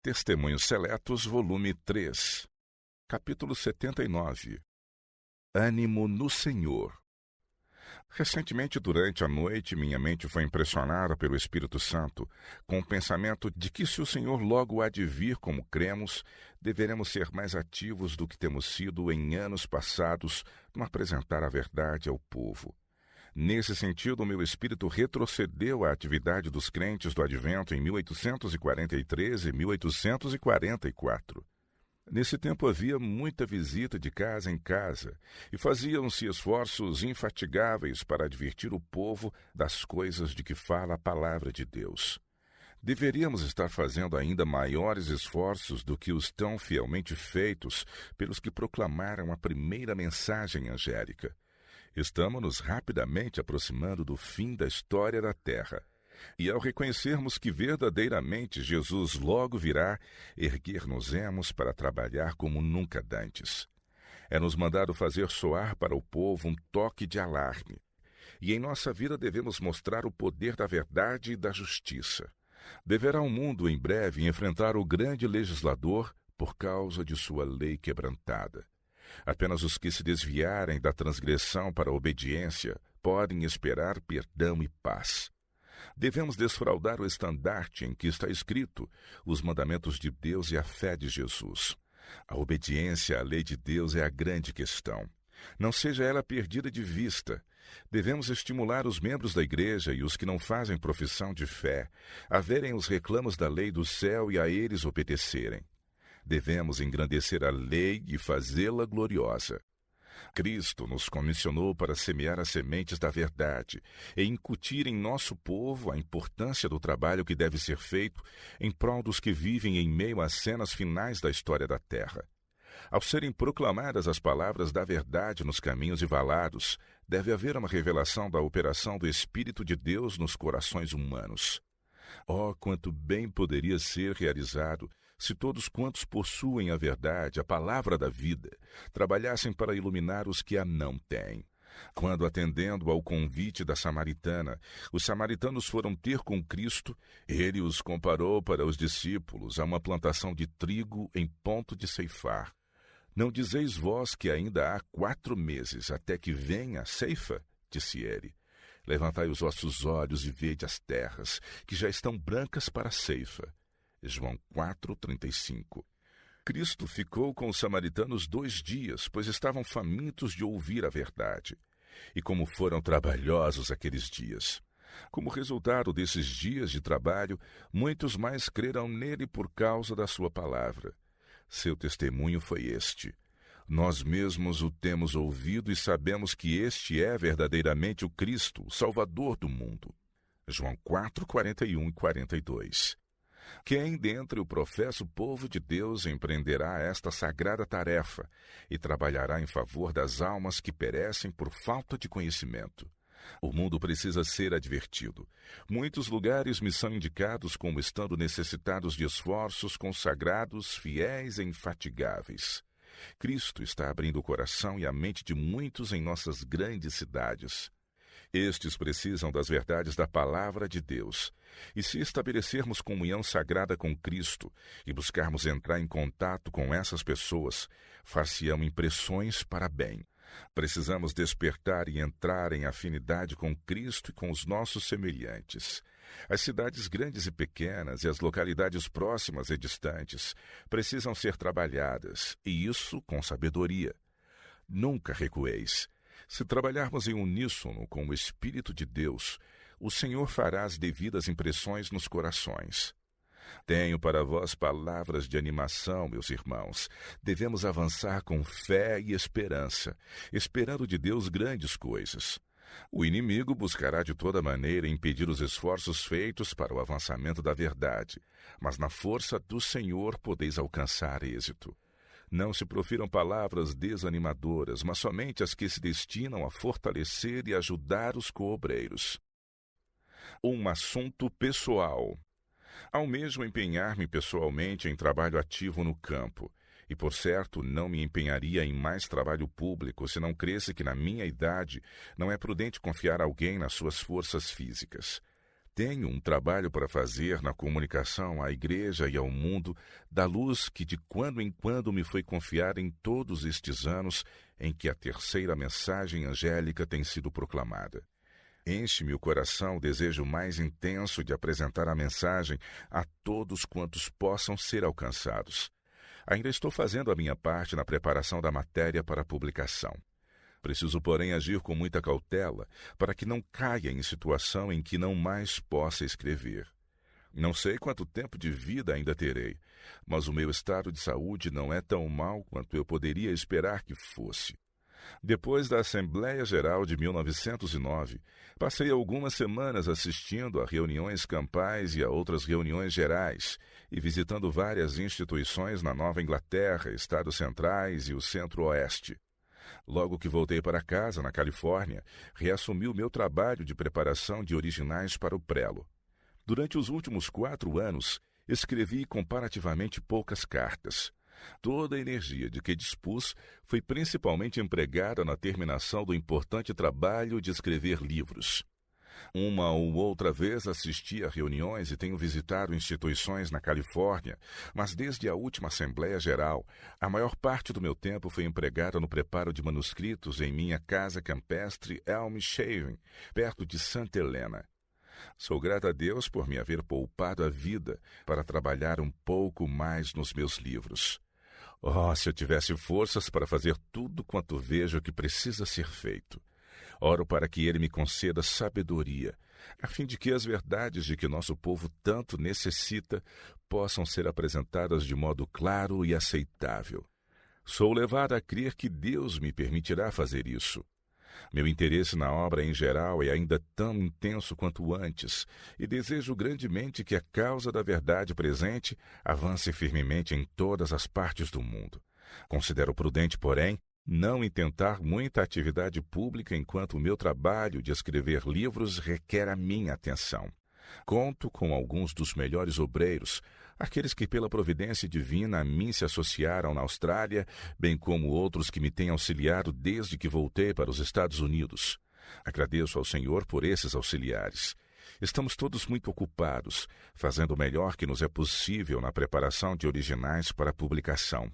Testemunhos Seletos, volume 3, capítulo 79. Ânimo no Senhor. Recentemente, durante a noite, minha mente foi impressionada pelo Espírito Santo, com o pensamento de que, se o Senhor logo há de vir como cremos, deveremos ser mais ativos do que temos sido em anos passados no apresentar a verdade ao povo. Nesse sentido, o meu espírito retrocedeu à atividade dos crentes do Advento em 1843 e 1844. Nesse tempo havia muita visita de casa em casa e faziam-se esforços infatigáveis para advertir o povo das coisas de que fala a palavra de Deus. Deveríamos estar fazendo ainda maiores esforços do que os tão fielmente feitos pelos que proclamaram a primeira mensagem angélica. Estamos nos rapidamente aproximando do fim da história da Terra. E ao reconhecermos que verdadeiramente Jesus logo virá, erguer-nos-emos para trabalhar como nunca dantes. É-nos mandado fazer soar para o povo um toque de alarme. E em nossa vida devemos mostrar o poder da verdade e da justiça. Deverá o mundo em breve enfrentar o grande legislador por causa de sua lei quebrantada. Apenas os que se desviarem da transgressão para a obediência podem esperar perdão e paz. Devemos desfraldar o estandarte em que está escrito os mandamentos de Deus e a fé de Jesus. A obediência à lei de Deus é a grande questão. Não seja ela perdida de vista. Devemos estimular os membros da igreja e os que não fazem profissão de fé a verem os reclamos da lei do céu e a eles obedecerem. Devemos engrandecer a lei e fazê-la gloriosa. Cristo nos comissionou para semear as sementes da verdade e incutir em nosso povo a importância do trabalho que deve ser feito em prol dos que vivem em meio às cenas finais da história da Terra. Ao serem proclamadas as palavras da verdade nos caminhos e valados, deve haver uma revelação da operação do Espírito de Deus nos corações humanos. Oh, quanto bem poderia ser realizado se todos quantos possuem a verdade, a palavra da vida, trabalhassem para iluminar os que a não têm. Quando, atendendo ao convite da samaritana, os samaritanos foram ter com Cristo, ele os comparou para os discípulos a uma plantação de trigo em ponto de ceifar. Não dizeis vós que ainda há 4 meses até que venha a ceifa? Disse ele. Levantai os vossos olhos e vede as terras, que já estão brancas para a ceifa. João 4:35. Cristo ficou com os samaritanos 2 dias, pois estavam famintos de ouvir a verdade. E como foram trabalhosos aqueles dias! Como resultado desses dias de trabalho, muitos mais crerão nele por causa da sua palavra. Seu testemunho foi este. Nós mesmos o temos ouvido e sabemos que este é verdadeiramente o Cristo, o Salvador do mundo. João 4:41 e 42. Quem dentre o professo povo de Deus empreenderá esta sagrada tarefa e trabalhará em favor das almas que perecem por falta de conhecimento? O mundo precisa ser advertido. Muitos lugares me são indicados como estando necessitados de esforços consagrados, fiéis e infatigáveis. Cristo está abrindo o coração e a mente de muitos em nossas grandes cidades. Estes precisam das verdades da palavra de Deus. E se estabelecermos comunhão sagrada com Cristo e buscarmos entrar em contato com essas pessoas, far-se-ão impressões para bem. Precisamos despertar e entrar em afinidade com Cristo e com os nossos semelhantes. As cidades grandes e pequenas e as localidades próximas e distantes precisam ser trabalhadas, e isso com sabedoria. Nunca recueis. Se trabalharmos em uníssono com o Espírito de Deus, o Senhor fará as devidas impressões nos corações. Tenho para vós palavras de animação, meus irmãos. Devemos avançar com fé e esperança, esperando de Deus grandes coisas. O inimigo buscará de toda maneira impedir os esforços feitos para o avançamento da verdade, mas na força do Senhor podeis alcançar êxito. Não se profiram palavras desanimadoras, mas somente as que se destinam a fortalecer e ajudar os coobreiros. Um assunto pessoal. Almejo empenhar-me pessoalmente em trabalho ativo no campo, e por certo não me empenharia em mais trabalho público se não cresce que na minha idade não é prudente confiar alguém nas suas forças físicas. Tenho um trabalho para fazer na comunicação à igreja e ao mundo da luz que de quando em quando me foi confiada em todos estes anos em que a terceira mensagem angélica tem sido proclamada. Enche-me o coração o desejo mais intenso de apresentar a mensagem a todos quantos possam ser alcançados. Ainda estou fazendo a minha parte na preparação da matéria para publicação. Preciso, porém, agir com muita cautela para que não caia em situação em que não mais possa escrever. Não sei quanto tempo de vida ainda terei, mas o meu estado de saúde não é tão mau quanto eu poderia esperar que fosse. Depois da Assembleia Geral de 1909, passei algumas semanas assistindo a reuniões campais e a outras reuniões gerais, e visitando várias instituições na Nova Inglaterra, Estados Centrais e o Centro-Oeste. Logo que voltei para casa, na Califórnia, reassumi o meu trabalho de preparação de originais para o prelo. Durante os últimos 4 anos, escrevi comparativamente poucas cartas. Toda a energia de que dispus foi principalmente empregada na terminação do importante trabalho de escrever livros. Uma ou outra vez assisti a reuniões e tenho visitado instituições na Califórnia, mas desde a última Assembleia Geral, a maior parte do meu tempo foi empregada no preparo de manuscritos em minha casa campestre Elm Shaven, perto de Santa Helena. Sou grata a Deus por me haver poupado a vida para trabalhar um pouco mais nos meus livros. Oh, se eu tivesse forças para fazer tudo quanto vejo que precisa ser feito. Oro para que Ele me conceda sabedoria, a fim de que as verdades de que nosso povo tanto necessita possam ser apresentadas de modo claro e aceitável. Sou levado a crer que Deus me permitirá fazer isso. Meu interesse na obra em geral é ainda tão intenso quanto antes, e desejo grandemente que a causa da verdade presente avance firmemente em todas as partes do mundo. Considero prudente, porém, não intentar muita atividade pública enquanto o meu trabalho de escrever livros requer a minha atenção. Conto com alguns dos melhores obreiros, aqueles que pela providência divina a mim se associaram na Austrália, bem como outros que me têm auxiliado desde que voltei para os Estados Unidos. Agradeço ao Senhor por esses auxiliares. Estamos todos muito ocupados, fazendo o melhor que nos é possível na preparação de originais para publicação.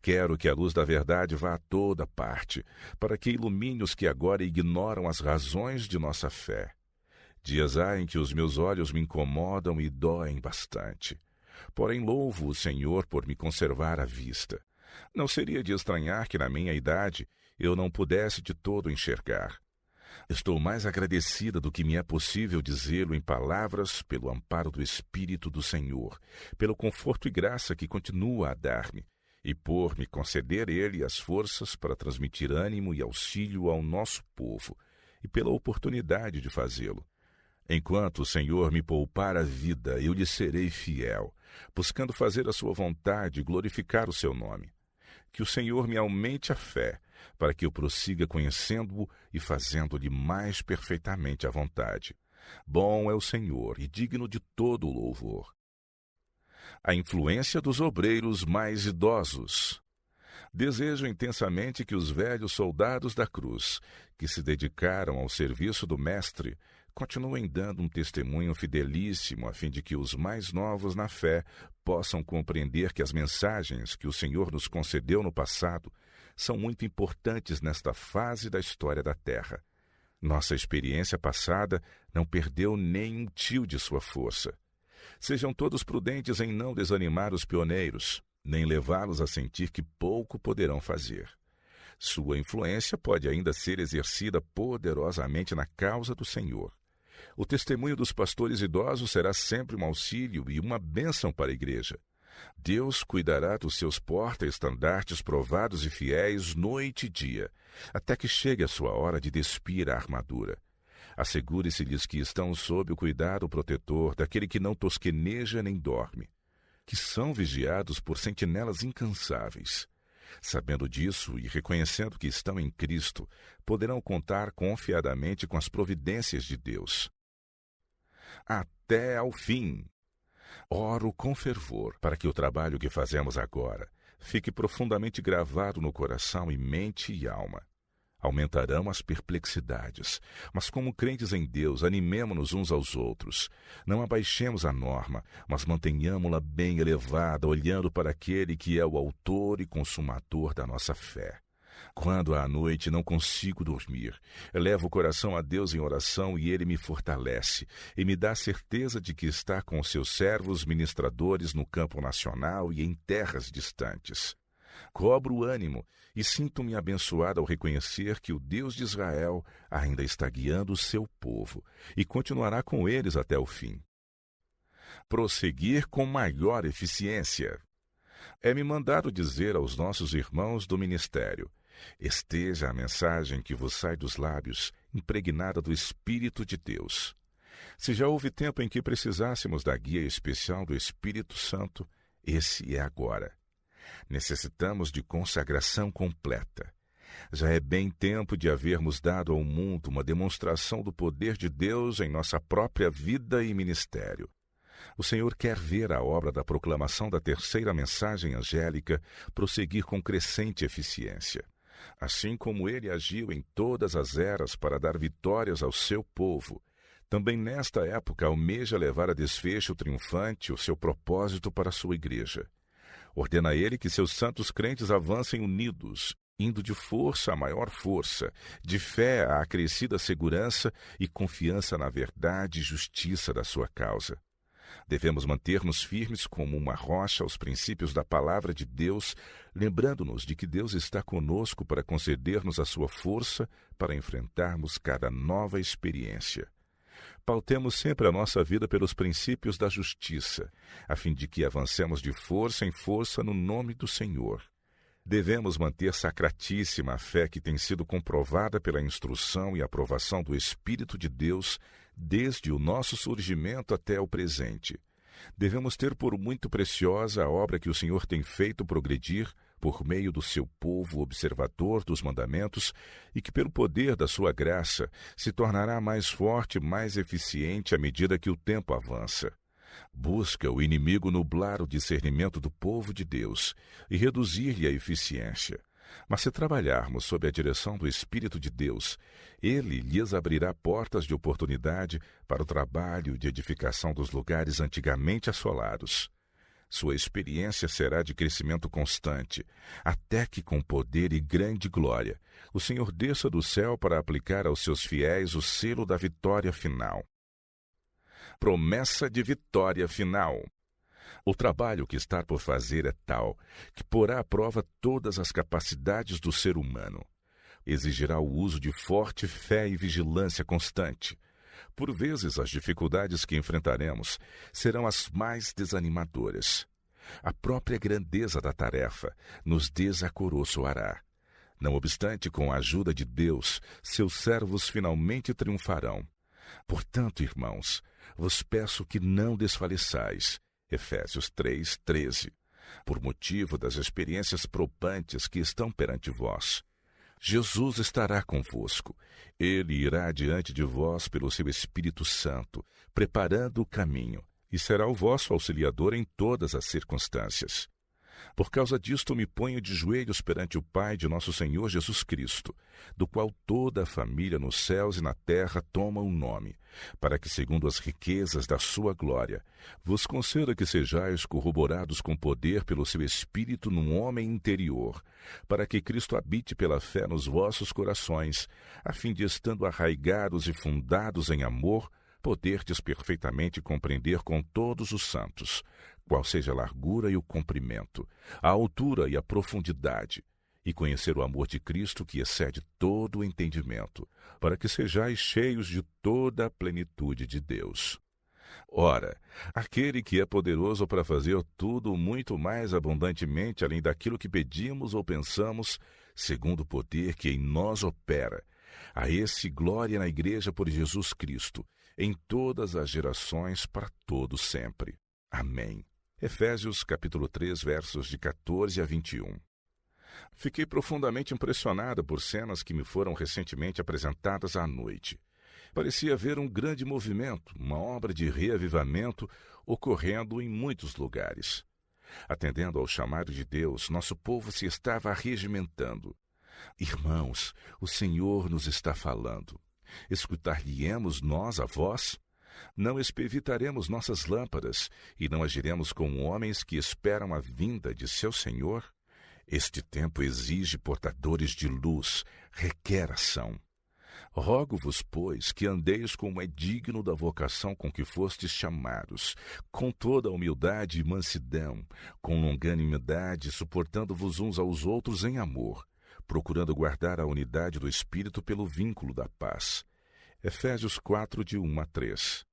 Quero que a luz da verdade vá a toda parte, para que ilumine os que agora ignoram as razões de nossa fé. Dias há em que os meus olhos me incomodam e doem bastante. Porém, louvo o Senhor por me conservar a vista. Não seria de estranhar que, na minha idade, eu não pudesse de todo enxergar. Estou mais agradecida do que me é possível dizê-lo em palavras pelo amparo do Espírito do Senhor, pelo conforto e graça que continua a dar-me, e por me conceder Ele as forças para transmitir ânimo e auxílio ao nosso povo, e pela oportunidade de fazê-lo. Enquanto o Senhor me poupar a vida, eu lhe serei fiel, buscando fazer a sua vontade e glorificar o seu nome. Que o Senhor me aumente a fé, para que eu prossiga conhecendo-o e fazendo-lhe mais perfeitamente a vontade. Bom é o Senhor e digno de todo o louvor. A influência dos obreiros mais idosos. Desejo intensamente que os velhos soldados da cruz, que se dedicaram ao serviço do Mestre, continuem dando um testemunho fidelíssimo a fim de que os mais novos na fé possam compreender que as mensagens que o Senhor nos concedeu no passado são muito importantes nesta fase da história da Terra. Nossa experiência passada não perdeu nem um tio de sua força. Sejam todos prudentes em não desanimar os pioneiros, nem levá-los a sentir que pouco poderão fazer. Sua influência pode ainda ser exercida poderosamente na causa do Senhor. O testemunho dos pastores idosos será sempre um auxílio e uma bênção para a igreja. Deus cuidará dos seus porta-estandartes provados e fiéis noite e dia, até que chegue a sua hora de despir a armadura. Assegure-se-lhes que estão sob o cuidado protetor daquele que não tosqueneja nem dorme, que são vigiados por sentinelas incansáveis. Sabendo disso e reconhecendo que estão em Cristo, poderão contar confiadamente com as providências de Deus. Até ao fim. Oro com fervor para que o trabalho que fazemos agora fique profundamente gravado no coração e mente e alma. Aumentarão as perplexidades, mas como crentes em Deus, animemo-nos uns aos outros. Não abaixemos a norma, mas mantenhamo-la bem elevada, olhando para aquele que é o autor e consumador da nossa fé. Quando à noite não consigo dormir, elevo o coração a Deus em oração e Ele me fortalece e me dá a certeza de que está com os seus servos ministradores no campo nacional e em terras distantes. Cobro ânimo e sinto-me abençoado ao reconhecer que o Deus de Israel ainda está guiando o seu povo e continuará com eles até o fim. Prosseguir com maior eficiência. É-me mandado dizer aos nossos irmãos do ministério: esteja a mensagem que vos sai dos lábios impregnada do Espírito de Deus. Se já houve tempo em que precisássemos da guia especial do Espírito Santo, esse é agora. Necessitamos de consagração completa. Já é bem tempo de havermos dado ao mundo uma demonstração do poder de Deus em nossa própria vida e ministério. O Senhor quer ver a obra da proclamação da terceira mensagem angélica prosseguir com crescente eficiência. Assim como Ele agiu em todas as eras para dar vitórias ao seu povo, também nesta época almeja levar a desfecho triunfante o seu propósito para a sua igreja. Ordena Ele que seus santos crentes avancem unidos, indo de força a maior força, de fé a acrescida segurança e confiança na verdade e justiça da sua causa. Devemos manter-nos firmes como uma rocha aos princípios da palavra de Deus, lembrando-nos de que Deus está conosco para conceder-nos a sua força para enfrentarmos cada nova experiência. Pautemos sempre a nossa vida pelos princípios da justiça, a fim de que avancemos de força em força no nome do Senhor. Devemos manter sacratíssima a fé que tem sido comprovada pela instrução e aprovação do Espírito de Deus desde o nosso surgimento até o presente. Devemos ter por muito preciosa a obra que o Senhor tem feito progredir por meio do seu povo observador dos mandamentos e que, pelo poder da sua graça, se tornará mais forte e mais eficiente à medida que o tempo avança. Busca o inimigo nublar o discernimento do povo de Deus e reduzir-lhe a eficiência. Mas se trabalharmos sob a direção do Espírito de Deus, Ele lhes abrirá portas de oportunidade para o trabalho de edificação dos lugares antigamente assolados. Sua experiência será de crescimento constante, até que com poder e grande glória o Senhor desça do céu para aplicar aos seus fiéis o selo da vitória final. Promessa de vitória final. O trabalho que está por fazer é tal que porá à prova todas as capacidades do ser humano. Exigirá o uso de forte fé e vigilância constante. Por vezes, as dificuldades que enfrentaremos serão as mais desanimadoras. A própria grandeza da tarefa nos desacoroçoará. Não obstante, com a ajuda de Deus, seus servos finalmente triunfarão. Portanto, irmãos, vos peço que não desfaleçais. Efésios 3:13. Por motivo das experiências probantes que estão perante vós. Jesus estará convosco. Ele irá diante de vós pelo seu Espírito Santo, preparando o caminho, e será o vosso auxiliador em todas as circunstâncias. Por causa disto me ponho de joelhos perante o Pai de nosso Senhor Jesus Cristo, do qual toda a família nos céus e na terra toma o nome, para que, segundo as riquezas da sua glória, vos conceda que sejais corroborados com poder pelo seu Espírito num homem interior, para que Cristo habite pela fé nos vossos corações, a fim de, estando arraigados e fundados em amor, poderdes perfeitamente compreender com todos os santos qual seja a largura e o comprimento, a altura e a profundidade, e conhecer o amor de Cristo que excede todo o entendimento, para que sejais cheios de toda a plenitude de Deus. Ora, aquele que é poderoso para fazer tudo muito mais abundantemente além daquilo que pedimos ou pensamos, segundo o poder que em nós opera, a esse glória na Igreja por Jesus Cristo, em todas as gerações, para todo sempre. Amém. Efésios capítulo 3, versos de 14 a 21. Fiquei profundamente impressionada por cenas que me foram recentemente apresentadas à noite. Parecia haver um grande movimento, uma obra de reavivamento ocorrendo em muitos lugares. Atendendo ao chamado de Deus, nosso povo se estava arregimentando. Irmãos, o Senhor nos está falando. Escutar-lhe-emos nós a voz? Não espevitaremos nossas lâmpadas e não agiremos como homens que esperam a vinda de seu Senhor? Este tempo exige portadores de luz, requer ação. Rogo-vos, pois, que andeis como é digno da vocação com que fostes chamados, com toda a humildade e mansidão, com longanimidade, suportando-vos uns aos outros em amor, procurando guardar a unidade do Espírito pelo vínculo da paz. Efésios 4, de 1 a 3.